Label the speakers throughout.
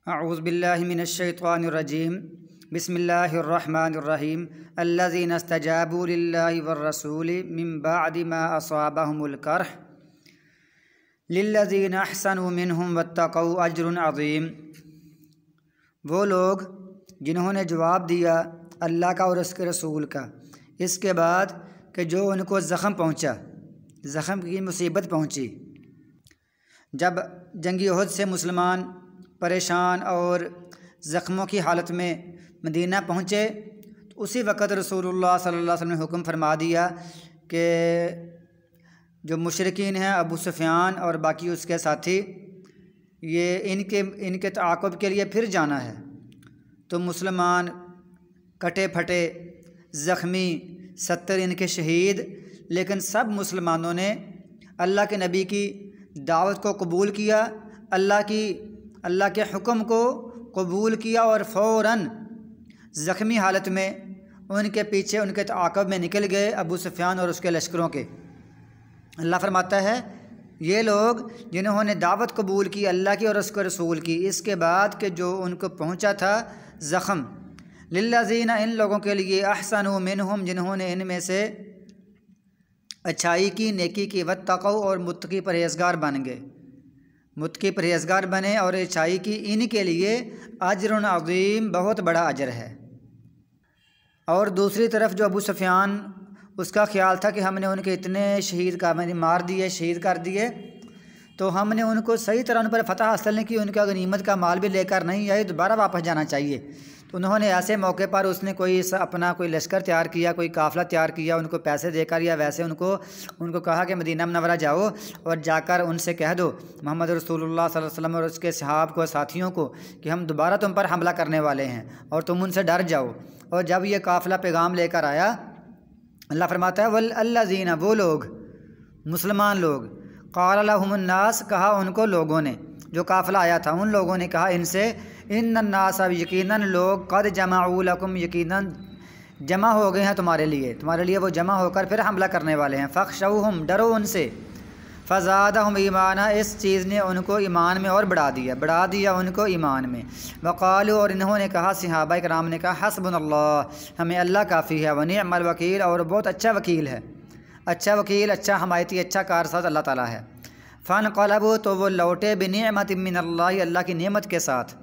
Speaker 1: اعوذ باللہ من الشیطان الرجیم بسم اللہ الرحمن الرحیم الذین استجابوا للہ والرسول من بعد ما اصابهم القرح للذین احسنوا منہم واتقوا اجر عظیم۔ وہ لوگ جنہوں نے جواب دیا اللہ کا اور اس کے رسول کا اس کے بعد کہ جو ان کو زخم پہنچا، زخم کی مصیبت پہنچی۔ جب جنگی احد سے مسلمان پریشان اور زخموں کی حالت میں مدینہ پہنچے تو اسی وقت رسول اللہ صلی اللہ علیہ وسلم نے حکم فرما دیا کہ جو مشرکین ہیں ابو سفیان اور باقی اس کے ساتھی، یہ ان کے تعاقب کے لیے پھر جانا ہے۔ تو مسلمان کٹے پھٹے زخمی 70 ان کے شہید، لیکن سب مسلمانوں نے اللہ کے نبی کی دعوت کو قبول کیا، اللہ کے حکم کو قبول کیا اور فوراً زخمی حالت میں ان کے پیچھے ان کے تعاقب میں نکل گئے ابو سفیان اور اس کے لشکروں کے۔ اللہ فرماتا ہے یہ لوگ جنہوں نے دعوت قبول کی اللہ کی اور اس کے رسول کی اس کے بعد کہ جو ان کو پہنچا تھا زخم، للذین ان لوگوں کے لیے احسنوا منہم جنہوں نے ان میں سے اچھائی کی، نیکی کی، واتقوا اور متقی پرہیزگار بن گئے، متقی پرہیزگار بنے اور اچھائی کی، ان کے لیے اجر عظیم بہت بڑا اجر ہے۔ اور دوسری طرف جو ابو سفیان اس کا خیال تھا کہ ہم نے ان کے اتنے مار دیے، شہید کر دیے، تو ہم نے ان کو صحیح طرح ان پر فتح حاصل نہیں کی، ان کا غنیمت کا مال بھی لے کر نہیں آئے، دوبارہ واپس جانا چاہیے۔ تو انہوں نے ایسے موقع پر اس نے اپنا کوئی لشکر تیار کیا، کوئی قافلہ تیار کیا، ان کو پیسے دے کر یا ویسے ان کو کہا کہ مدینہ منورہ جاؤ اور جا کر ان سے کہہ دو محمد رسول اللہ صلی اللہ علیہ وسلم اور اس کے صحاب کو، ساتھیوں کو، کہ ہم دوبارہ تم پر حملہ کرنے والے ہیں اور تم ان سے ڈر جاؤ۔ اور جب یہ قافلہ پیغام لے کر آیا، اللہ فرماتا ہے والذین وہ لوگ مسلمان لوگ، قال لهم الناس کہا ان کو لوگوں نے، جو قافلہ آیا تھا ان لوگوں نے کہا ان سے، ان الناس یقیناً لوگ، قد جمعوا لکم یقیناً جمع ہو گئے ہیں تمہارے لیے وہ جمع ہو کر پھر حملہ کرنے والے ہیں، فخشوہم ڈرو ان سے، فزادہم ایمانا اس چیز نے ان کو ایمان میں اور بڑھا دیا ان کو ایمان میں، وقالوا اور انہوں نے کہا، صحابہ کرام نے کہا، حسبنا اللہ ہمیں اللہ کافی ہے، ونعم الوکیل اور بہت اچھا وکیل ہے، اچھا حمایتی، اچھا کارساز اللہ تعالیٰ ہے۔ فانقلبوا تو وہ لوٹے بنعمت من اللہ اللہ کی نعمت کے ساتھ،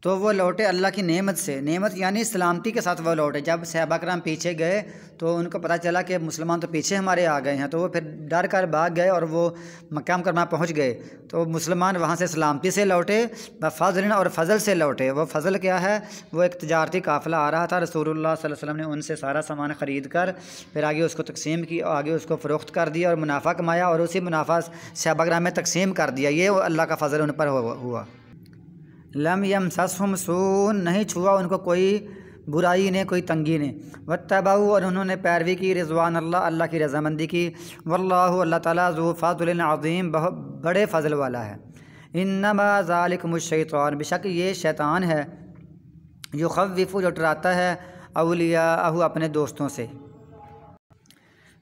Speaker 1: تو وہ لوٹے اللہ کی نعمت سے، نعمت یعنی سلامتی کے ساتھ وہ لوٹے۔ جب صحابہ کرام پیچھے گئے تو ان کو پتہ چلا کہ مسلمان تو پیچھے ہمارے آ گئے ہیں، تو وہ پھر ڈر کر بھاگ گئے اور وہ مکہ مکرمہ پہنچ گئے۔ تو مسلمان وہاں سے سلامتی سے لوٹے، بفضل اور فضل سے لوٹے۔ وہ فضل کیا ہے؟ وہ ایک تجارتی قافلہ آ رہا تھا، رسول اللہ صلی اللہ علیہ وسلم نے ان سے سارا سامان خرید کر پھر آگے اس کو تقسیم کی، آگے اس کو فروخت کر دیا اور منافع کمایا، اور اسی منافع صحابہ کرام میں تقسیم کر دیا۔ یہ اللہ کا فضل ان پر ہوا۔ لم یمسسہم سوء نہیں چھوا ان کو کوئی برائی نے، کوئی تنگی نے، واتبعوا اور انہوں نے پیروی کی، رضوان اللہ کی رضامندی کی، واللہ اللہ تعالیٰ ذو فضل عظیم بہت بڑے فضل والا ہے۔ انما ذالکم الشیطان بے شک یہ شیطان ہے، یخوف جو ڈراتا ہے، اولیاءہ اپنے دوستوں سے،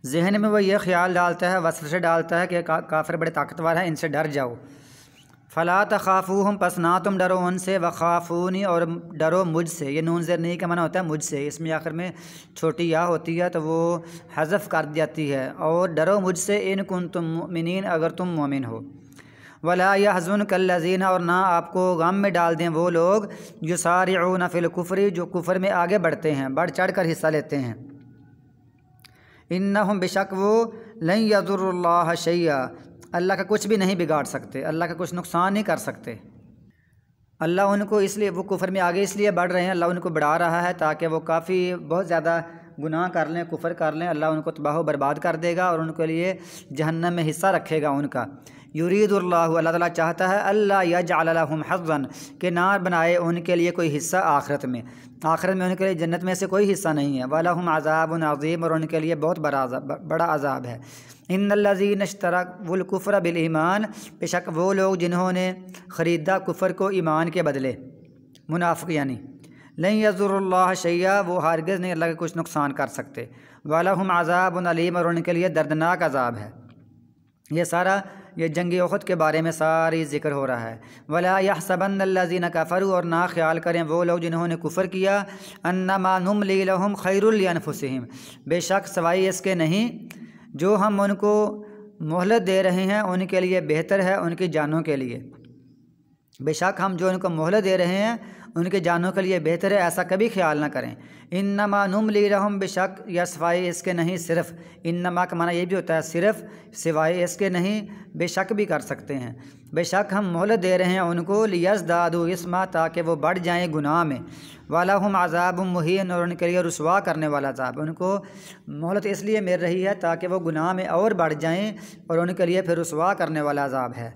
Speaker 1: ذہن میں وہ یہ خیال ڈالتا ہے، وسوسے ڈالتا ہے کہ کافر بڑے طاقتور ہیں، ان سے ڈر جاؤ۔ فلا تخافوہم پس نہ تم ڈرو ان سے، وخافونی اور ڈرو مجھ سے۔ یہ نون زیر نہیں کا معنی ہوتا ہے مجھ سے، اس میں آخر میں چھوٹی یا ہوتی ہے تو وہ حذف کر جاتی ہے، اور ڈرو مجھ سے، ان کنتم مؤمنین اگر تم مومن ہو۔ ولا یحزنک الذین اور نہ آپ کو غم میں ڈال دیں وہ لوگ، یسارعون فی الکفر جو کفر میں آگے بڑھتے ہیں، بڑھ چڑھ کر حصہ لیتے ہیں۔ انہم بے شک وہ، لن یضروا اللہ شیئا اللہ کا کچھ بھی نہیں بگاڑ سکتے، اللہ کا کچھ نقصان نہیں کر سکتے۔ اللہ ان کو اس لیے، وہ کفر میں آگے اس لیے بڑھ رہے ہیں، اللہ ان کو بڑھا رہا ہے تاکہ وہ کافی بہت زیادہ گناہ کر لیں، کفر کر لیں، اللہ ان کو تباہ و برباد کر دے گا اور ان کے لیے جہنم میں حصہ رکھے گا ان کا۔ یرید اللہ تعالیٰ چاہتا ہے، اللہ یجعل لہم حظا کہ نہ بنائے ان کے لیے کوئی حصہ آخرت میں ان کے لیے جنت میں سے کوئی حصہ نہیں ہے۔ وَلَهُمْ عَذَابٌ عَظِيمٌ اور ان کے لیے بہت بڑا عذاب ہے۔ ان الذین اشتروا الکفر بالایمان بے شک وہ لوگ جنہوں نے خریدا کفر کو ایمان کے بدلے، منافق یعنی، لن یضروا اللہ شیئا وہ ہرگز نہیں اللہ کا کچھ نقصان کر سکتے، وَلَهُمْ عَذَابٌ عَلِيمٌ اور ان کے لیے دردناک عذاب ہے۔ یہ سارا یہ جنگ احد کے بارے میں ساری ذکر ہو رہا ہے۔ ولا یحسبن الذین کفروا، اور نہ خیال کریں وہ لوگ جنہوں نے کفر کیا، انما نملی لہم خیر لانفسہم، بے شک سوائے اس کے نہیں جو ہم ان کو مہلت دے رہے ہیں ان کے لیے بہتر ہے ان کی جانوں کے لیے، بے شک ہم جو ان کو مہلت دے رہے ہیں ان کے جانوں کے لیے بہتر ہے، ایسا کبھی خیال نہ کریں۔ انما نملی لہم، بے شک یا سوائے اس کے نہیں، صرف انما کا معنی یہ بھی ہوتا ہے صرف، سوائے اس کے نہیں، بے شک بھی کر سکتے ہیں، بے شک ہم مہلت دے رہے ہیں ان کو، لیزدادوا اثما، تاکہ وہ بڑھ جائیں گناہ میں، وَلَهُمْ عَذَابٌ مُّهِینٌ، اور ان کے لیے رسوا کرنے والا عذاب، ان کو مہلت اس لیے مل رہی ہے تاکہ وہ گناہ میں اور بڑھ جائیں، اور ان کے لیے پھر رسوا کرنے والا عذاب ہے۔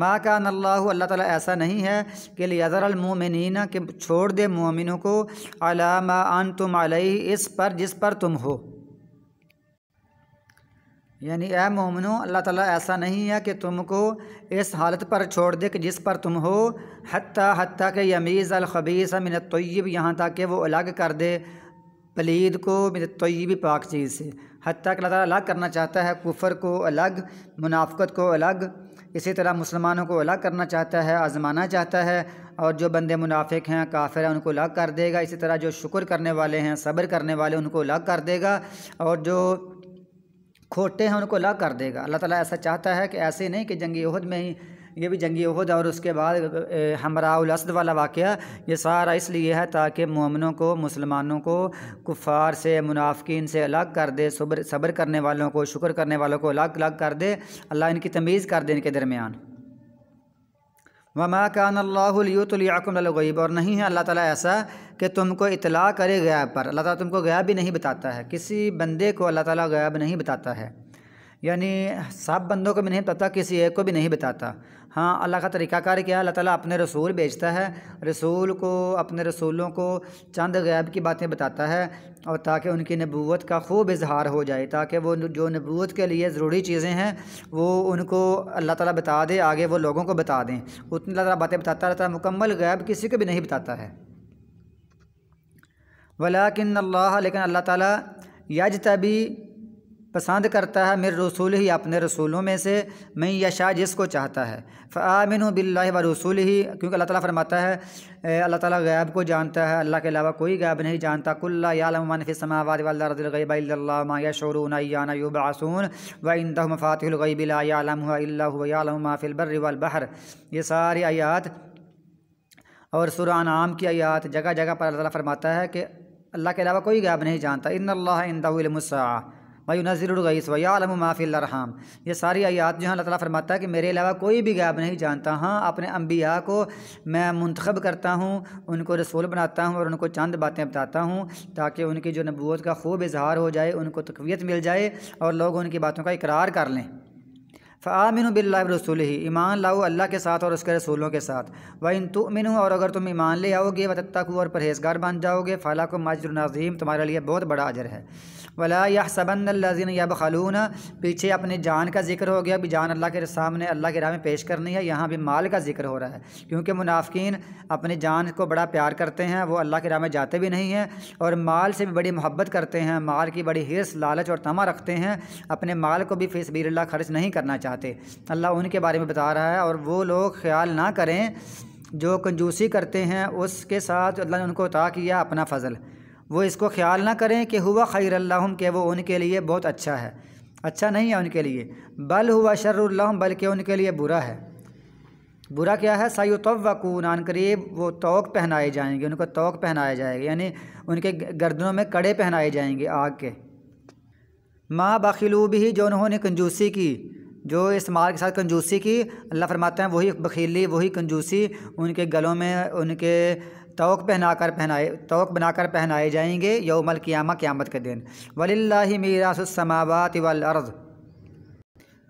Speaker 1: ما کان اللہ، اللہ تعالیٰ ایسا نہیں ہے کہ لیذر المؤمنین، کہ چھوڑ دے مومنوں کو، علی ما انتم علیہ، اس پر جس پر تم ہو، یعنی اے مومنو اللہ تعالیٰ ایسا نہیں ہے کہ تم کو اس حالت پر چھوڑ دے کہ جس پر تم ہو، حتیٰ کہ یمیز الخبیث من الطیب، یہاں تک کہ وہ الگ کر دے پلید کو من الطیب، پاک چیز سے، حتیٰ کہ اللہ تعالیٰ الگ کرنا چاہتا ہے کفر کو الگ، منافقت کو الگ، اسی طرح مسلمانوں کو الگ کرنا چاہتا ہے، آزمانا چاہتا ہے، اور جو بندے منافق ہیں کافر ہیں ان کو الگ کر دے گا، اسی طرح جو شکر کرنے والے ہیں صبر کرنے والے ان کو الگ کر دے گا، اور جو کھوٹے ہیں ان کو الگ کر دے گا۔ اللہ تعالیٰ ایسا چاہتا ہے کہ ایسے نہیں کہ جنگ احد میں ہی، یہ بھی جنگ احد اور اس کے بعد حمراء الاسد والا واقعہ، یہ سارا اس لیے ہے تاکہ مومنوں کو، مسلمانوں کو کفار سے، منافقین سے الگ کر دے، صبر کرنے والوں کو، شکر کرنے والوں کو الگ کر دے، اللہ ان کی تمیز کر دے ان کے درمیان۔ وما کان اللہ لیطلعکم علی الغیب، اور نہیں ہے اللہ تعالیٰ ایسا کہ تم کو اطلاع کرے غیب پر، اللہ تعالیٰ تم کو غیب بھی نہیں بتاتا ہے، کسی بندے کو اللہ تعالیٰ غیب نہیں بتاتا ہے، یعنی سب بندوں کو بھی نہیں بتاتا، کسی ایک کو بھی نہیں بتاتا۔ ہاں اللہ کا طریقہ کار کیا ہے، اللہ تعالیٰ اپنے رسول بھیجتا ہے، رسول کو، اپنے رسولوں کو چند غیب کی باتیں بتاتا ہے، اور تاکہ ان کی نبوت کا خوب اظہار ہو جائے، تاکہ وہ جو نبوت کے لیے ضروری چیزیں ہیں وہ ان کو اللہ تعالیٰ بتا دے، آگے وہ لوگوں کو بتا دیں، اتنی اللہ تعالیٰ باتیں بتاتا رہتا ہے، مکمل غیب کسی کو بھی نہیں بتاتا ہے۔ ولیکن اللہ، لیکن اللہ تعالیٰ یجتبی، پسند کرتا ہے، من رسول ہی، اپنے رسولوں میں سے، من یشاء، جس کو چاہتا ہے، فآمنوا باللہ ورسولہ، کیونکہ اللہ تعالیٰ فرماتا ہے اللہ تعالیٰ غیب کو جانتا ہے، اللہ کے علاوہ کوئی غیب نہیں جانتا، قل لا یعلم من فی السماوات والارض الغیب الا اللہ ما یشعرون ایان یبعثون وعندہ مفاتیح الغیب لا یعلمها الا هو یعلم ما فی البر والبحر، یہ ساری آیات اور سورہ انعام کی آیات جگہ جگہ پر اللہ تعالیٰ فرماتا ہے کہ اللہ کے علاوہ کوئی غیب نہیں جانتا، ان اللہ عندہ علم الساعہ وَيُنَزِّلُ الْغَيْثَ وَيَعْلَمُ مَا فِي الْأَرْحَامِ، یہ ساری آیات جو ہیں اللہ تعالیٰ فرماتا ہے کہ میرے علاوہ کوئی بھی غیب نہیں جانتا، ہاں اپنے انبیاء کو میں منتخب کرتا ہوں، ان کو رسول بناتا ہوں اور ان کو چند باتیں بتاتا ہوں تاکہ ان کی جو نبوت کا خوب اظہار ہو جائے، ان کو تقویت مل جائے اور لوگ ان کی باتوں کا اقرار کر لیں۔ فآمنوا باللہ ورسولہ، ایمان لاؤ اللہ کے ساتھ اور اس کے رسولوں کے ساتھ، وَإِن تُؤْمِنُوا، اور اگر تم ایمان لے آؤ گے، وَتَتَّقُوا، اور پرہیزگار بن جاؤ گے، فَلَكُمْ أَجْرٌ عَظِيمٌ، تمہارے لیے بہت بڑا اجر ہے۔ وَلَا يَحْسَبَنَّ الَّذِينَ يَبْخَلُونَ، پیچھے اپنی جان کا ذکر ہو گیا، بھی جان اللہ کے سامنے اللہ کی راہ میں پیش کرنی ہے، یہاں بھی مال کا ذکر ہو رہا ہے، کیونکہ منافقین اپنی جان کو بڑا پیار کرتے ہیں، وہ اللہ کی راہ میں جاتے بھی نہیں ہیں، اور مال سے بھی بڑی محبت کرتے ہیں، مال کی بڑی حرص، لالچ اور طمع رکھتے ہیں، اپنے مال کو بھی فی سبیل اللہ خرچ نہیں کرنا چاہتے، اللہ ان کے بارے میں بتا رہا ہے۔ اور وہ لوگ خیال نہ کریں جو کنجوسی کرتے ہیں، اس کے ساتھ اللہ نے ان کو عطا کیا اپنا فضل، وہ اس کو خیال نہ کریں کہ ہوا خیر اللہم، کہ وہ ان کے لیے بہت اچھا ہے، اچھا نہیں ہے ان کے لیے، بل ہوا شر اللہم، بلکہ ان کے لیے برا ہے۔ برا کیا ہے؟ سیطوقون، عن قریب وہ توق پہنائے جائیں گے، ان کو توق پہنایا جائے گا، یعنی ان کے گردنوں میں کڑے پہنائے جائیں گے آگ کے۔ ما بخلوا بھی، جو انہوں نے کنجوسی کی، جو اس مال کے ساتھ کنجوسی کی، اللہ فرماتے ہیں وہی بخیلی، وہی کنجوسی ان کے گلوں میں ان کے توق بنا کر پہنائے جائیں گے یوم القیامہ، قیامت کے دن۔ وَلِلَّهِ مِيرَاثُ السَّمَاوَاتِ وَالْأَرْضِ،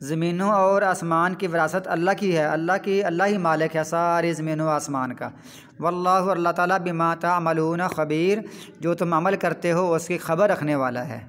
Speaker 1: زمینوں اور آسمان کی وراثت اللہ کی ہے، اللہ ہی مالک ہے ساری زمینوں و آسمان کا۔ واللہ، اللہ تعالیٰ بما تعملون خبیر، جو تم عمل کرتے ہو اس کی خبر رکھنے والا ہے۔